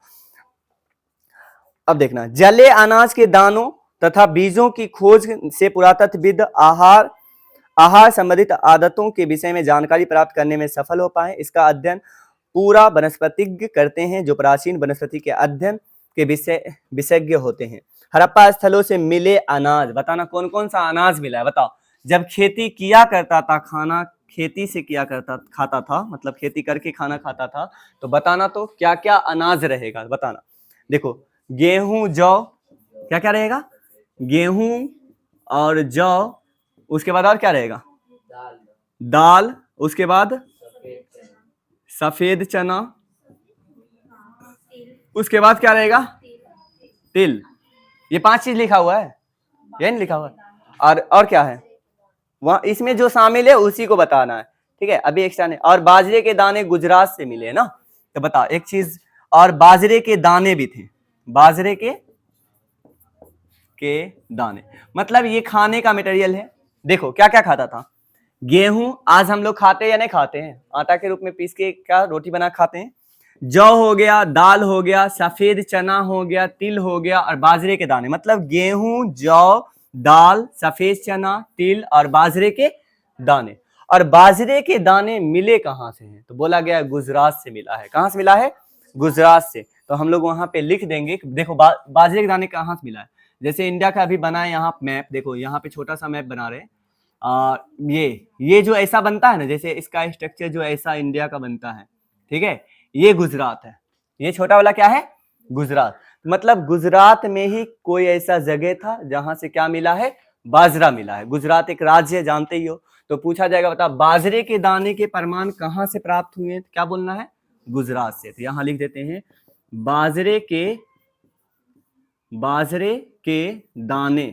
अब देखना, जले अनाज के दानों तथा बीजों की खोज से पुरातत्वविद आहार संबंधित आदतों के विषय में जानकारी प्राप्त करने में सफल हो पाए। इसका अध्ययन पूरा वनस्पतिज्ञ करते हैं जो प्राचीन वनस्पति के अध्ययन के विशेषज्ञ होते हैं। हड़प्पा स्थलों से मिले अनाज, बताना कौन कौन सा अनाज मिला है? बताओ। जब खेती किया करता था, खाना खेती से किया करता खाता था, मतलब खेती करके खाना खाता था, तो बताना तो क्या क्या अनाज रहेगा, बताना। देखो, गेहूं जौ, क्या क्या रहेगा, गेहूं और जौ, उसके बाद और क्या रहेगा, दाल, उसके बाद सफेद चना, उसके बाद क्या रहेगा, तिल। ये 5 चीज लिखा हुआ है, ये नहीं लिखा हुआ है। और क्या है वहां, इसमें जो शामिल है उसी को बताना है, ठीक है। अभी एक्स्ट्रा नहीं। और बाजरे के दाने गुजरात से मिले ना, तो बता एक चीज, और बाजरे के दाने भी थे, बाजरे के दाने, मतलब ये खाने का मटेरियल है। देखो क्या क्या खाता था, गेहूं आज हम लोग खाते हैं या नहीं खाते हैं, आटा के रूप में पीस के क्या रोटी बना खाते हैं। जौ हो गया, दाल हो गया, सफेद चना हो गया, तिल हो गया, और बाजरे के दाने, मतलब गेहूं, जौ, दाल, सफेद चना, तिल और बाजरे के दाने। और बाजरे के दाने मिले कहां से हैं, तो बोला गया गुजरात से मिला है। कहां से मिला है, गुजरात से। तो हम लोग वहां पे लिख देंगे, देखो बाजरे के दाने कहां से मिला है। जैसे इंडिया का अभी बना है यहाँ मैप, देखो यहाँ पे छोटा सा मैप बना रहे हैं। ये जो ऐसा बनता है ना, जैसे इसका स्ट्रक्चर जो ऐसा इंडिया का बनता है, ठीक है, ये गुजरात है। ये छोटा वाला क्या है, गुजरात। मतलब गुजरात में ही कोई ऐसा जगह था जहां से क्या मिला है, बाजरा मिला है। गुजरात एक राज्य है, जानते ही हो। तो पूछा जाएगा बता बाजरे के दाने के प्रमाण कहां से प्राप्त हुए, क्या बोलना है, गुजरात से। तो यहां लिख देते हैं बाजरे के दाने,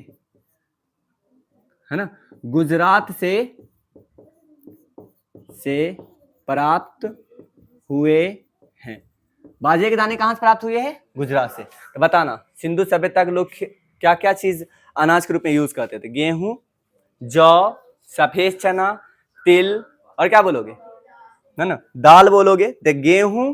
है ना, गुजरात से प्राप्त हुए हैं। बाजरे के दाने कहां से प्राप्त हुए हैं, गुजरात से। तो बताना सिंधु सभ्यता के लोग क्या क्या चीज अनाज के रूप में यूज करते थे, गेहूं, जौ, सफेद चना, तिल, और क्या बोलोगे, है ना, दाल बोलोगे। तो गेहूं,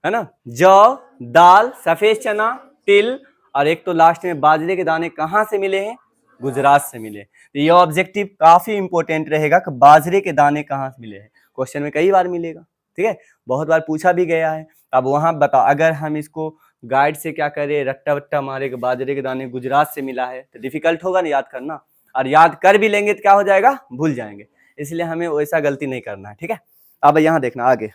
है ना, जौ, दाल, सफेद चना, तिल, और एक तो लास्ट में बाजरे के दाने कहां से मिले हैं, गुजरात से मिले। तो ये ऑब्जेक्टिव काफी इंपॉर्टेंट रहेगा कि बाजरे के दाने कहां से मिले हैं, क्वेश्चन में कई बार मिलेगा, ठीक है, बहुत बार पूछा भी गया है। अब वहां बताओ, अगर हम इसको गाइड से क्या करें, रट्टा वट्टा मारे कि बाजरे के दाने गुजरात से मिला है, तो डिफिकल्ट होगा ना याद करना, और याद कर भी लेंगे तो क्या हो जाएगा, भूल जाएंगे। इसलिए हमें वैसा गलती नहीं करना है, ठीक है। अब यहाँ देखना आगे,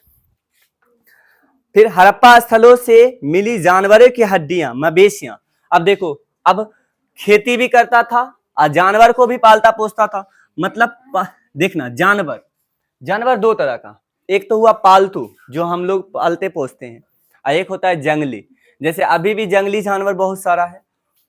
फिर हड़प्पा स्थलों से मिली जानवरों की हड्डियां, मवेशियां। अब देखो, अब खेती भी करता था और जानवर को भी पालता पोसता था। मतलब देखना, जानवर दो तरह का, एक तो हुआ पालतू जो हम लोग पालते पोसते हैं, और एक होता है जंगली। जैसे अभी भी जंगली जानवर बहुत सारा है।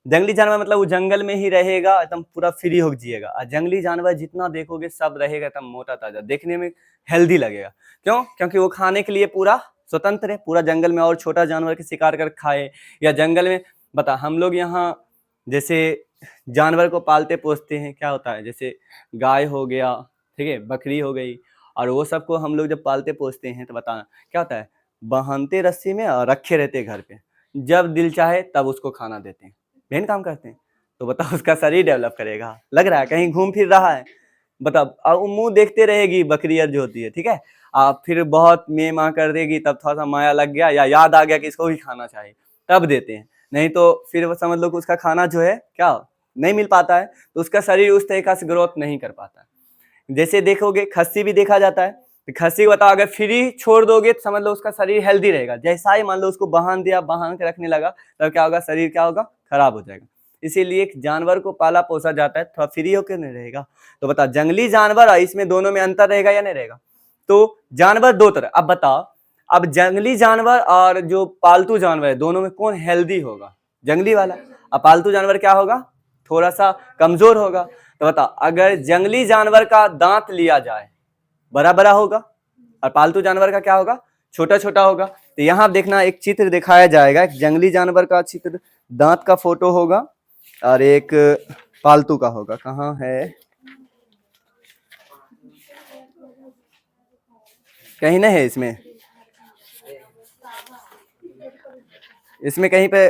जंगली जानवर मतलब वो जंगल में ही रहेगा, एकदम पूरा फ्री हो जिएगा। और जंगली जानवर जितना देखोगे सब रहेगा एकदम मोटा ताजा, देखने में हेल्दी लगेगा। क्यों, क्योंकि वो खाने के लिए पूरा स्वतंत्र है, पूरा जंगल में और छोटा जानवर के शिकार कर खाए, या जंगल में बता हम लोग यहाँ जैसे जानवर को पालते पोसते हैं, क्या होता है, जैसे गाय हो गया, ठीक है, बकरी हो गई, और वो सबको हम लोग जब पालते पोसते हैं तो बताना क्या होता है, बांधते रस्सी में और रखे रहते घर पे, जब दिल चाहे तब उसको खाना देते हैं, मेन काम करते हैं। तो बताओ उसका शरीर डेवलप करेगा, लग रहा है कहीं घूम फिर रहा है, बताओ। अब मुंह देखते रहेगी बकरी जो होती है, ठीक है, आप फिर बहुत मे माँ कर देगी, तब थोड़ा सा माया लग गया या याद आ गया कि इसको भी खाना चाहिए, तब देते हैं। नहीं तो फिर समझ लो कि उसका खाना जो है क्या नहीं मिल पाता है, तो उसका शरीर उस तरीका से ग्रोथ नहीं कर पाता है। जैसे देखोगे खस्सी भी देखा जाता है, तो खस्सी बताओ अगर फ्री छोड़ दोगे तो समझ लो उसका शरीर हेल्दी रहेगा। जैसा ही मान लो उसको बांध दिया, बांध के रखने लगा, तब क्या होगा, शरीर क्या होगा, खराब हो जाएगा। इसीलिए एक जानवर को पाला पोसा जाता है, थोड़ा फ्री होकर नहीं रहेगा। तो बता जंगली जानवर और इसमें दोनों में अंतर रहेगा या नहीं रहेगा। तो जानवर दो तरह, अब बताओ, अब जंगली जानवर और जो पालतू जानवर है दोनों में कौन हेल्दी होगा, जंगली वाला। अब पालतू जानवर क्या होगा, थोड़ा सा कमजोर होगा। तो बता अगर जंगली जानवर का दांत लिया जाए बड़ा बड़ा होगा, और पालतू जानवर का क्या होगा, छोटा छोटा होगा। तो यहाँ देखना एक चित्र दिखाया जाएगा, एक जंगली जानवर का चित्र, दांत का फोटो होगा, और एक पालतू का होगा। कहाँ है, कहीं नहीं है इसमें कहीं पे,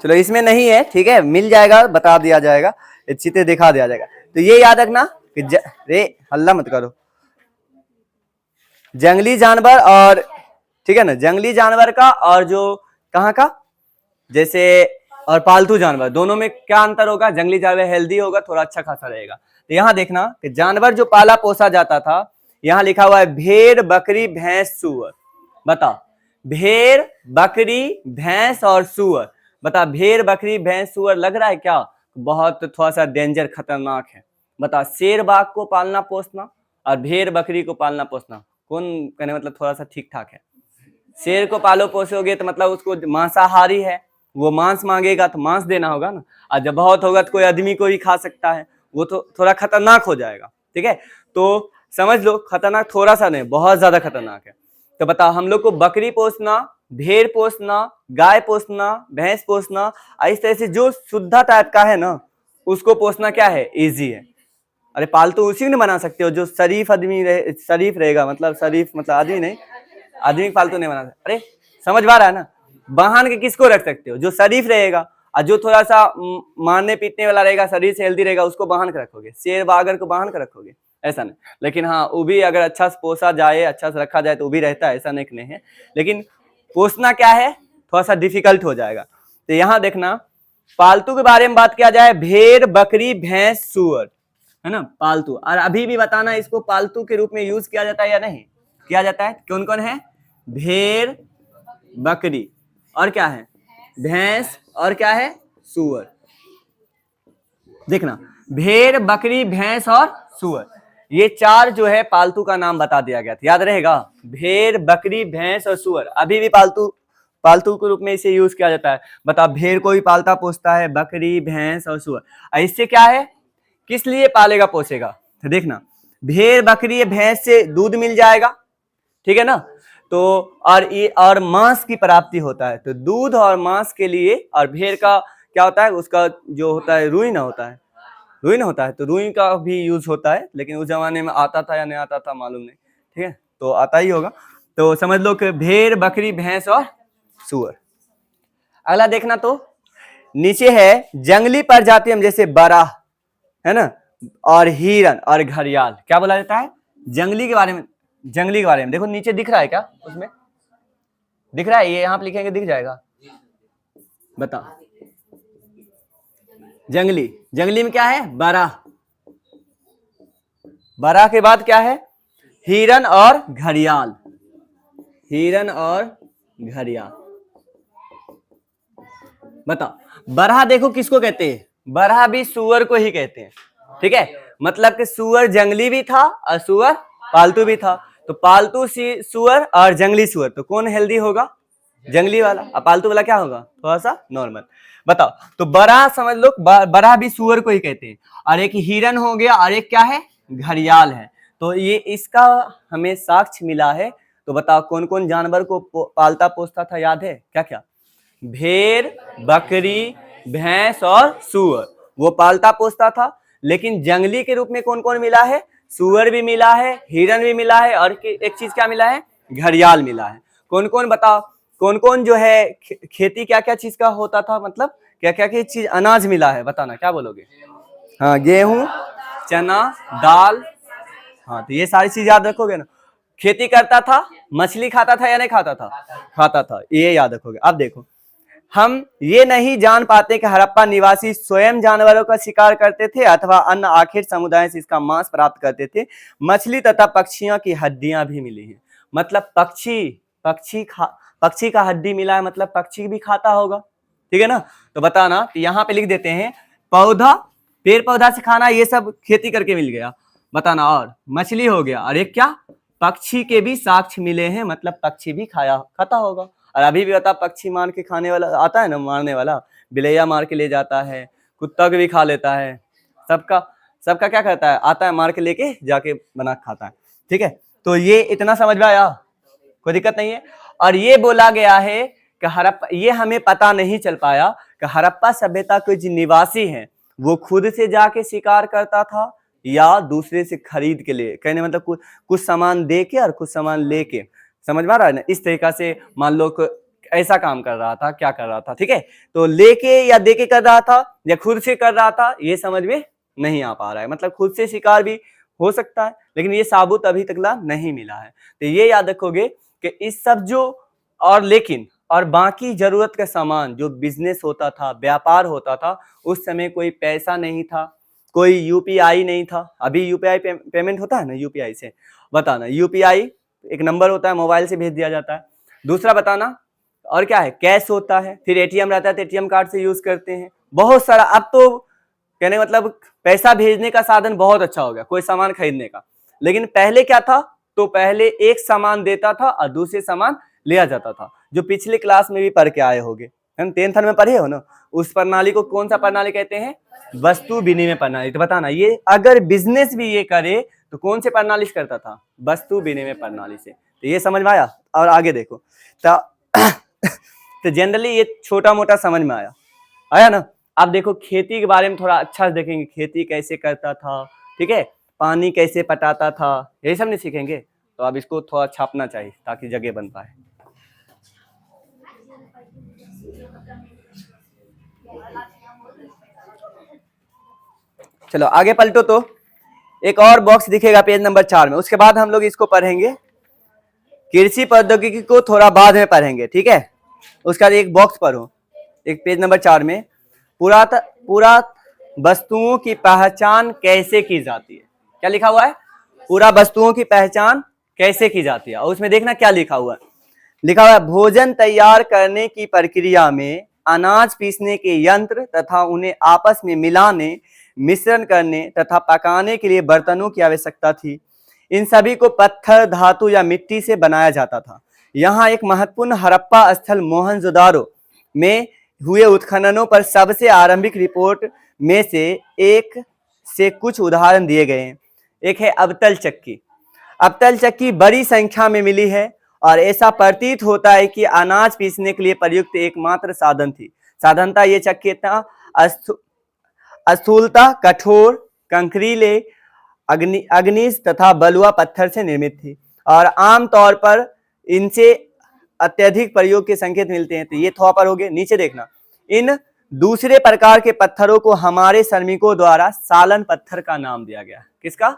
चलो इसमें नहीं है, ठीक है, मिल जाएगा, बता दिया जाएगा, चित्र दिखा दिया जाएगा। तो ये याद रखना कि रे हल्ला मत करो, जंगली जानवर और, ठीक है ना, जंगली जानवर का और जो कहाँ का, जैसे और पालतू जानवर दोनों में क्या अंतर होगा? जंगली जानवर हेल्दी होगा, थोड़ा अच्छा खासा रहेगा। तो यहाँ देखना कि जानवर जो पाला पोसा जाता था, यहाँ लिखा हुआ है भेड़, बकरी, भैंस, सूअर। बताओ, भेड़, बकरी, भैंस और सूअर। बता, भेड़, बकरी, भैंस, सूअर लग रहा है क्या बहुत थोड़ा सा डेंजर, खतरनाक है? बता, शेर बाघ को पालना पोसना और भेड़ बकरी को पालना पोसना कौन कहने मतलब थोड़ा सा ठीक ठाक है? शेर को पालो पोसोगे तो मतलब उसको मांसाहारी है, वो मांस मांगेगा तो मांस देना होगा ना, और जब बहुत होगा तो कोई आदमी को भी खा सकता है, वो तो थोड़ा खतरनाक हो जाएगा। ठीक है, तो समझ लो, खतरनाक थोड़ा सा नहीं, बहुत ज्यादा खतरनाक है। तो बताओ, हम लोग को बकरी पोसना, भेड़ पोसना, गाय पोसना, भैंस पोसना, इस तरह से जो शुद्धा टाइप का है ना उसको पोसना क्या है? इजी है। अरे पालतू उसी ने बना सकते हो जो शरीफ आदमी रहे, शरीफ रहेगा, मतलब शरीफ मतलब आदमी नहीं, आदमी पालतू नहीं बना सकते। अरे समझ पा रहा है ना? बाहन के किसको रख सकते हो? जो शरीफ रहेगा, और जो थोड़ा सा मारने पीटने वाला रहेगा, शरीर से हेल्दी रहेगा, उसको बाहन के रखोगे। शेर बागर को बाहन के रखोगे? ऐसा नहीं। लेकिन हाँ, वो भी अगर अच्छा से पोसा जाए, अच्छा से रखा जाए तो वो भी रहता है, ऐसा नहीं है। लेकिन पोसना क्या है, थोड़ा सा डिफिकल्ट हो जाएगा। तो यहाँ देखना, पालतू के बारे में बात किया जाए, भेड़, बकरी, भैंस, सूअर, है ना, पालतू। और अभी भी बताना इसको पालतू के रूप में यूज किया जाता है या नहीं किया जाता है? कौन कौन है? भेड़, बकरी, और क्या है? भैंस, और क्या है? सूअर। देखना, भेड़, बकरी, भैंस और सूअर, ये चार जो है पालतू का नाम बता दिया गया था, याद रहेगा? भेड़, बकरी, भैंस और सूअर अभी भी पालतू के रूप में इसे यूज किया जाता है। बता, भेड़ को भी पालता पोसता है, बकरी, भैंस और सूअर। इससे क्या है, किस लिए पालेगा पोसेगा? तो देखना, भेड़, बकरी, भैंस से दूध मिल जाएगा, ठीक है ना, तो और मांस की प्राप्ति होता है। तो दूध और मांस के लिए, और भेड़ का क्या होता है, उसका जो होता है रुई ना होता है, रुई ना होता है, तो रुई का भी यूज होता है, लेकिन उस जमाने में आता था या नहीं आता था मालूम नहीं, ठीक है, तो आता ही होगा। तो समझ लो कि भेड़, बकरी, भैंस और सूअर। अगला देखना, तो नीचे है जंगली प्रजाति में, जैसे बराह, है ना, और हिरन और घड़ियाल। क्या बोला जाता है? जंगली के बारे में। जंगली के बारे में देखो, नीचे दिख रहा है क्या? उसमें दिख रहा है, ये यहाँ पे लिखेंगे दिख जाएगा। बता, जंगली, जंगली में क्या है? बराह, बराह के बाद क्या है? हिरन और घड़ियाल, हिरन और घड़ियाल। बता, बराह देखो किसको कहते हैं? बराह भी सूअर को ही कहते हैं, ठीक है, मतलब कि सूअर जंगली भी था और सूअर पालतू भी था। तो पालतू सूअर और जंगली सूअर, तो कौन हेल्दी होगा? जंगली वाला। और पालतू वाला क्या होगा? थोड़ा सा नॉर्मल। बताओ, तो बराह समझ लो, बराह भी सूअर को ही कहते हैं। और एक हिरन हो गया, और एक क्या है? घड़ियाल है। तो ये इसका हमें साक्ष्य मिला है। तो बताओ, कौन कौन जानवर को पालता पोसता था? याद है क्या क्या? भेड़, बकरी, भैंस और सूअर, वो पालता पोसता था। लेकिन जंगली के रूप में कौन कौन मिला है? सूअर भी मिला है, हिरन भी मिला है, और एक चीज क्या मिला है? घड़ियाल मिला है। कौन कौन बताओ, कौन कौन जो है खेती क्या क्या चीज का होता था, मतलब क्या क्या की चीज अनाज मिला है? बताना, क्या बोलोगे? हाँ, गेहूं, चना, दाल, हाँ, तो ये सारी चीज याद रखोगे ना। खेती करता था, मछली खाता था या नहीं खाता था? खाता था, ये याद रखोगे। अब देखो, हम ये नहीं जान पाते कि हड़प्पा निवासी स्वयं जानवरों का शिकार करते थे अथवा अन्य आखिर समुदाय से इसका मांस प्राप्त करते थे। मछली तथा पक्षियों की हड्डियां भी मिली हैं, मतलब पक्षी का हड्डी मिला है, मतलब पक्षी भी खाता होगा, ठीक है ना। तो बताना, यहाँ पे लिख देते हैं, पौधा, पेड़ पौधा से खाना, ये सब खेती करके मिल गया, बताना। और मछली हो गया, और एक क्या? पक्षी के भी साक्ष्य मिले हैं, मतलब पक्षी भी खाता होगा। और अभी भी बता, पक्षी मार के खाने वाला आता है ना, मारने वाला, बिलैया मार के ले जाता है, कुत्ता को भी खा लेता है, सबका क्या करता है? आता है, मार के लेके जाके बना खाता है, ठीक है। तो ये इतना समझ में आया, कोई दिक्कत नहीं है। और ये बोला गया है कि हड़प्पा, ये हमें पता नहीं चल पाया कि हड़प्पा सभ्यता के जो निवासी हैं वो खुद से जाके शिकार करता था या दूसरे से खरीद के लिए, कहने मतलब कुछ सामान दे के और कुछ सामान लेके, समझ में आ रहा है ना। इस तरीका से मान लो ऐसा काम कर रहा था, क्या कर रहा था, ठीक है। तो लेके या दे के कर रहा था या खुद से कर रहा था, ये समझ में नहीं आ पा रहा है। मतलब खुद से शिकार भी हो सकता है, लेकिन ये साबुत अभी तक नहीं मिला है। तो ये याद रखोगे कि इस सब जो, और लेकिन और बाकी जरूरत का सामान जो बिजनेस होता था, व्यापार होता था, उस समय कोई पैसा नहीं था, कोई यूपीआई नहीं था। अभी यूपीआई पेमेंट होता है ना, यूपीआई से बताना। यूपीआई एक नंबर होता है, मोबाइल से भेज दिया जाता है। दूसरा बताना, और क्या है, कैश होता है, फिर एटीएम रहता है तो एटीएम कार्ड से यूज करते हैं, बहुत सारा। अब तो कहने मतलब पैसा भेजने का साधन बहुत अच्छा हो गया, कोई सामान खरीदने का। लेकिन पहले क्या था, तो पहले एक सामान देता था और दूसरे सामान लिया जाता था। जो पिछले क्लास में भी पढ़ के आए होंगे, हम 10th में पढ़े हो ना, उस प्रणाली को कौन सा प्रणाली कहते हैं, वस्तु विनिमय प्रणाली। तो बताना, ये अगर बिजनेस भी ये करे तो कौन से प्रणाली से करता था, वस्तु विनिमय प्रणाली से। तो ये समझ में आया। और आगे देखो तो जनरली ये छोटा मोटा समझ में आया ना। अब देखो खेती के बारे में थोड़ा अच्छा से देखेंगे, खेती कैसे करता था, ठीक है, पानी कैसे पटाता था, यही सब नहीं सीखेंगे। तो अब इसको थोड़ा छापना चाहिए ताकि जगह बन पाए। चलो आगे पलटो, तो एक और बॉक्स दिखेगा पेज नंबर 4 में। उसके बाद हम लोग इसको पढ़ेंगे, कृषि प्रौद्योगिकी को थोड़ा बाद में पढ़ेंगे, ठीक है। उसका एक बॉक्स पढ़ो, एक पेज नंबर 4 में, पूरा वस्तुओं की पहचान कैसे की जाती है। क्या लिखा हुआ है, पूरा वस्तुओं की पहचान कैसे की जाती है। और उसमें देखना क्या लिखा हुआ है, लिखा हुआ है भोजन तैयार करने की प्रक्रिया में अनाज पीसने के यंत्र तथा उन्हें आपस में मिलाने, मिश्रण करने तथा पकाने के लिए बर्तनों की आवश्यकता थी। इन सभी को पत्थर, धातु या मिट्टी से बनाया जाता था। यहाँ एक महत्वपूर्ण हड़प्पा स्थल मोहनजोदारो में हुए उत्खननों पर सबसे आरंभिक रिपोर्ट में से एक से कुछ उदाहरण दिए गए हैं। एक है अबतल चक्की। अबतल चक्की बड़ी संख्या में मिली है और ऐसा प्रतीत होता है कि अनाज पीसने के लिए प्रयुक्त एकमात्र साधन थी। साधारणतः ये चक्की स्थूलता कठोर, कंकरीले, अग्निज तथा बलुआ पत्थर से निर्मित थी और आमतौर पर इनसे अत्यधिक प्रयोग के संकेत मिलते हैं। तो ये थोड़ा पर हो गए। नीचे देखना, इन दूसरे प्रकार के पत्थरों को हमारे श्रमिकों द्वारा सालन पत्थर का नाम दिया गया। किसका,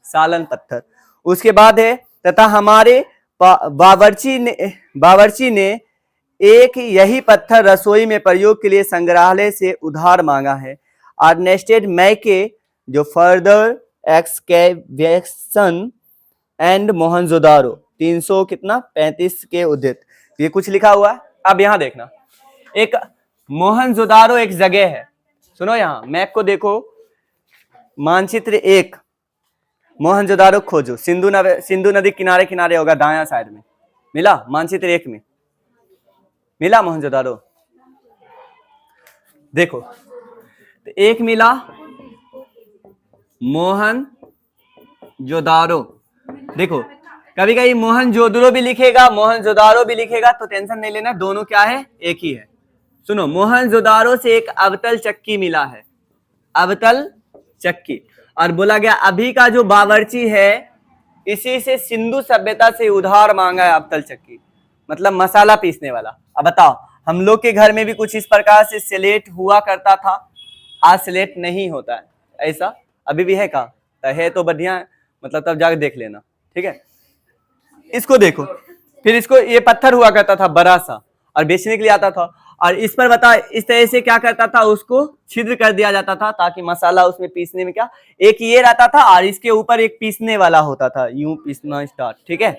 सालन पत्थर। उसके बाद है तथा हमारे बावर्ची ने एक यही पत्थर रसोई में प्रयोग के लिए संग्रहालय से उधार मांगा है। अर्नेस्टेड मैके जो फर्दर एक्सकेवेशन एंड मोहनजोदारो 335 के उद्धित, ये कुछ लिखा हुआ है। अब यहां देखना, एक मोहनजोदारो एक जगह है, सुनो यहां मैप को देखो, मानचित्र 1 मोहनजोदारो खोजो, सिंधु नदी किनारे किनारे होगा, दायां साइड में मिला, मानचित्र 1 में मिला मोहनजोदारो। देखो तो एक मिला मोहनजोदारो। देखो कभी कभी मोहनजोदड़ो भी लिखेगा, मोहनजोदारो भी लिखेगा, तो टेंशन नहीं लेना, दोनों क्या है, एक ही है। सुनो, मोहनजोदारो से एक अबतल चक्की मिला है, अबतल चक्की, और बोला गया अभी का जो बावर्ची है इसी से सिंधु सभ्यता से उधार मांगा है अबतल चक्की, मतलब मसाला पीसने वाला। अब बताओ, हम लोग के घर में भी कुछ इस प्रकार से स्लेट हुआ करता था, आज स्लेट नहीं होता है, ऐसा अभी भी है का, है तो बढ़िया है, मतलब तब जाकर देख लेना, ठीक है। इसको देखो, फिर इसको, ये पत्थर हुआ करता था बड़ा सा और बेचने के लिए आता था, और इस पर बता, इस तरह से क्या करता था, उसको छिद्र कर दिया जाता था ताकि मसाला उसमें पीसने में क्या, एक ये रहता था और इसके ऊपर एक पीसने वाला होता था, यूं पीसना स्टार्ट, ठीक है,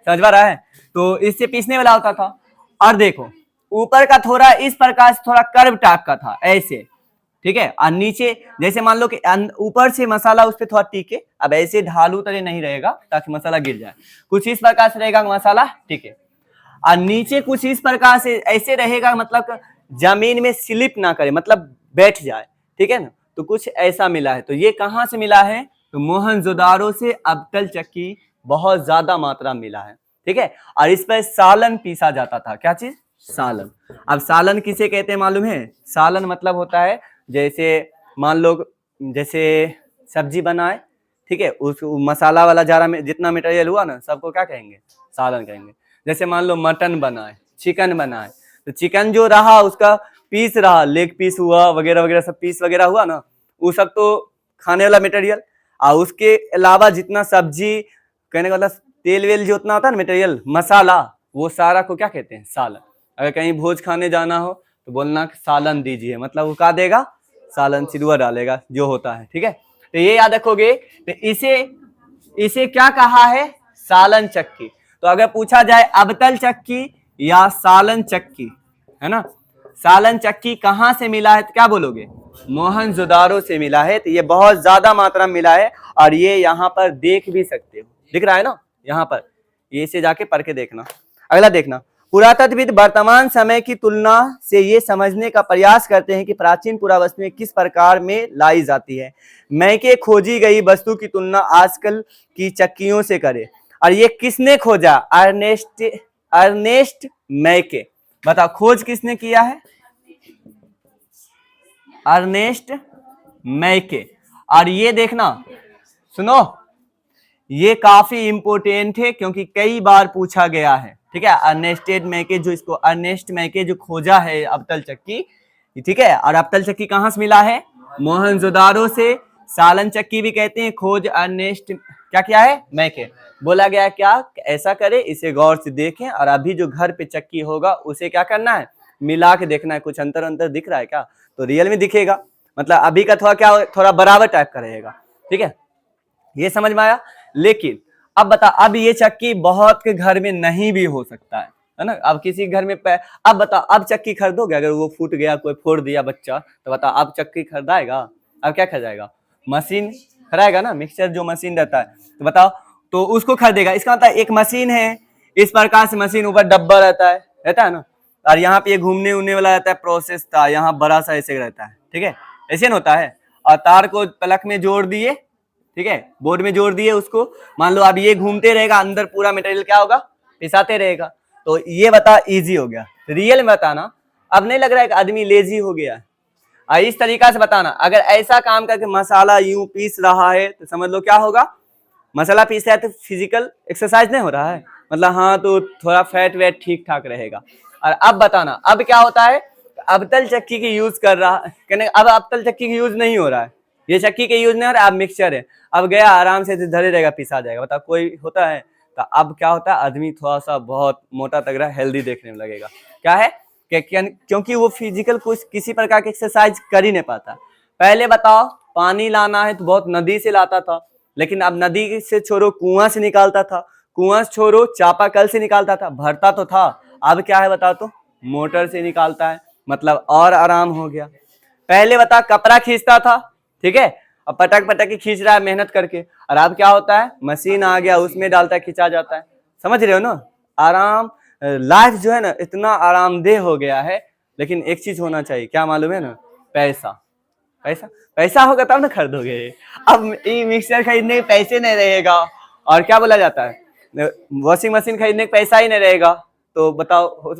समझ पा रहा है। तो इससे पीसने वाला होता था, और देखो ऊपर का थोड़ा इस प्रकार से थोड़ा कर्व टाइप का था ऐसे, ठीक है, और नीचे जैसे मान लो कि ऊपर से मसाला उस पर थोड़ा टीके, अब ऐसे ढालू तरह नहीं रहेगा ताकि मसाला गिर जाए, कुछ इस प्रकार से रहेगा मसाला, ठीक है, और नीचे कुछ इस प्रकार से ऐसे रहेगा, मतलब जमीन में स्लिप ना करे, मतलब बैठ जाए, ठीक है ना। तो कुछ ऐसा मिला है। तो ये कहां से मिला है, तो मोहनजोदारो से अबतल चक्की बहुत ज्यादा मात्रा मिला है, ठीक है, और इस पर सालन पीसा जाता था। क्या चीज, सालन। अब सालन किसे कहते हैं मालूम है, सालन मतलब होता है जैसे मान लो जैसे सब्जी बनाए, ठीक है, उस मसाला वाला जारा में जितना मटेरियल हुआ ना, सबको क्या कहेंगे, सालन कहेंगे। जैसे मान लो मटन बनाए, चिकन बनाए, तो चिकन जो रहा उसका पीस रहा, लेग पीस हुआ वगैरह वगैरह सब पीस वगैरह हुआ ना, वो सब तो खाने वाला मटेरियल, और उसके अलावा जितना सब्जी, कहने का मतलब तेल वेल जो उतना होता है ना मटेरियल, मसाला, वो सारा को क्या कहते हैं, सालन। अगर कहीं भोज खाने जाना हो तो बोलना सालन दीजिए, मतलब वो क्या देगा, सालन सिलुआ डालेगा जो होता है, ठीक है। तो ये याद रखोगे। तो इसे क्या कहा है, सालन चक्की। तो अगर पूछा जाए अबतल चक्की या सालन चक्की, है ना, सालन चक्की कहां से मिला है तो क्या बोलोगे, मोहनजोदारो से मिला है। तो ये बहुत ज्यादा मात्रा में मिला है और ये यहाँ पर देख भी सकते हो, दिख रहा है ना यहाँ पर, ये से जाके पढ़ के देखना। अगला देखना, पुरातत्वविद वर्तमान समय की तुलना से ये समझने का प्रयास करते हैं कि प्राचीन पुरावस्तुएं किस प्रकार में लाई जाती है। मैके खोजी गई वस्तु की तुलना आजकल की चक्कियों से करे। और ये किसने खोजा, अर्नेस्ट मैके। बताओ खोज किसने किया है, अर्नेस्ट मैके। और ये देखना, सुनो, ये काफी इंपोर्टेंट है क्योंकि कई बार पूछा गया है, ठीक है। अर्नेस्टेड मैके, जो इसको अर्नेस्ट मैके जो खोजा है अबतल चक्की, ठीक है। और अबतल चक्की कहां से मिला है, मोहनजोदारो से। सालन चक्की भी कहते हैं, खोज अर्नेस्ट क्या किया है, मैके। बोला गया क्या, ऐसा करे, इसे गौर से देखें और अभी जो घर पे चक्की होगा उसे क्या करना है, मिला के देखना है, कुछ अंतर दिख रहा है क्या, तो रियल में दिखेगा, मतलब अभी का थोड़ा क्या, थोड़ा बराबर टाइप का रहेगा, ठीक है। ये समझ में आया। लेकिन अब बता, अब ये चक्की बहुत के घर में नहीं भी हो सकता है ना। अब किसी घर में अब बता, अब चक्की खरीदोगे, अगर वो फूट गया, कोई फोड़ दिया बच्चा, तो बता अब चक्की खरीदाएगा, अब क्या खरीदाएगा, मशीन खरीदेगा ना, मिक्सचर जो मशीन रहता है, तो बताओ, तो उसको खरीदेगा। इसका मतलब एक मशीन है, इस प्रकार से मशीन, ऊपर डब्बा रहता है ना, और यहाँ पे ये घूमने उड़ने वाला रहता है, प्रोसेस था, यहाँ बड़ा सा ऐसे रहता है, ठीक है, ऐसे न होता है। और तार को प्लग में जोड़ दिए, ठीक है, बोर्ड में जोड़ दिए उसको, मान लो अब ये घूमते रहेगा, अंदर पूरा मटेरियल क्या होगा, पिसाते रहेगा। तो ये बता इजी हो गया। रियल में बताना, अब नहीं लग रहा है कि आदमी लेजी हो गया है। इस तरीका से बताना, अगर ऐसा काम करके मसाला यूं पीस रहा है तो समझ लो क्या होगा, मसाला पीस रहा है तो फिजिकल एक्सरसाइज नहीं हो रहा है, मतलब हाँ, तो थोड़ा फैट वेट ठीक ठाक रहेगा। और अब बताना, अब क्या होता है, अबतल चक्की की यूज कर रहा है, अब अबतल चक्की की यूज नहीं हो रहा है, ये चक्की के यूज नहीं हो रहा है, अब मिक्सचर है, अब गया आराम से धरे रहेगा, पिसा जाएगा। बता कोई होता है, तो अब क्या होता है, आदमी थोड़ा सा बहुत मोटा तगड़ा हेल्दी देखने में लगेगा। क्या है, क्योंकि वो फिजिकल कुछ किसी प्रकार की एक्सरसाइज कर ही नहीं पाता। पहले बताओ, पानी लाना है तो बहुत नदी से लाता था, लेकिन अब नदी से छोड़ो, कुआं से निकालता था, कुआं से छोड़ो, चापाकल से निकालता था, भरता तो था, अब क्या है बताओ तो, मोटर से निकालता है, मतलब और आराम हो गया। पहले बता कपड़ा खींचता था, ठीक है, अब पटक पटक के खींच रहा है मेहनत करके, और अब क्या होता है, मशीन आ गया, उसमें डालता है, खींचा जाता है। समझ रहे हो ना, आराम, लाइफ जो है ना इतना आरामदेह हो गया है। लेकिन एक चीज होना चाहिए, क्या मालूम है ना, पैसा। पैसा पैसा होगा तब ना खरीदोगे। अब ये मिक्सर खरीदने के पैसे नहीं रहेगा, और क्या बोला जाता है, वॉशिंग मशीन खरीदने के पैसा ही नहीं रहेगा, तो बताओ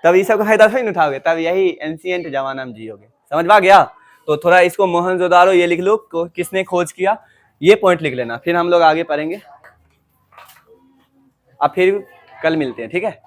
तब ये सब फायदा थोड़ी नहीं उठाओगे, तब यही एंशिएंट जमाना में जियोगे। समझ में आ गया। तो थोड़ा इसको मोहनजोदारो ये लिख लो, किसने खोज किया, ये पॉइंट लिख लेना, फिर हम लोग आगे पढ़ेंगे। अब फिर कल मिलते हैं, ठीक है।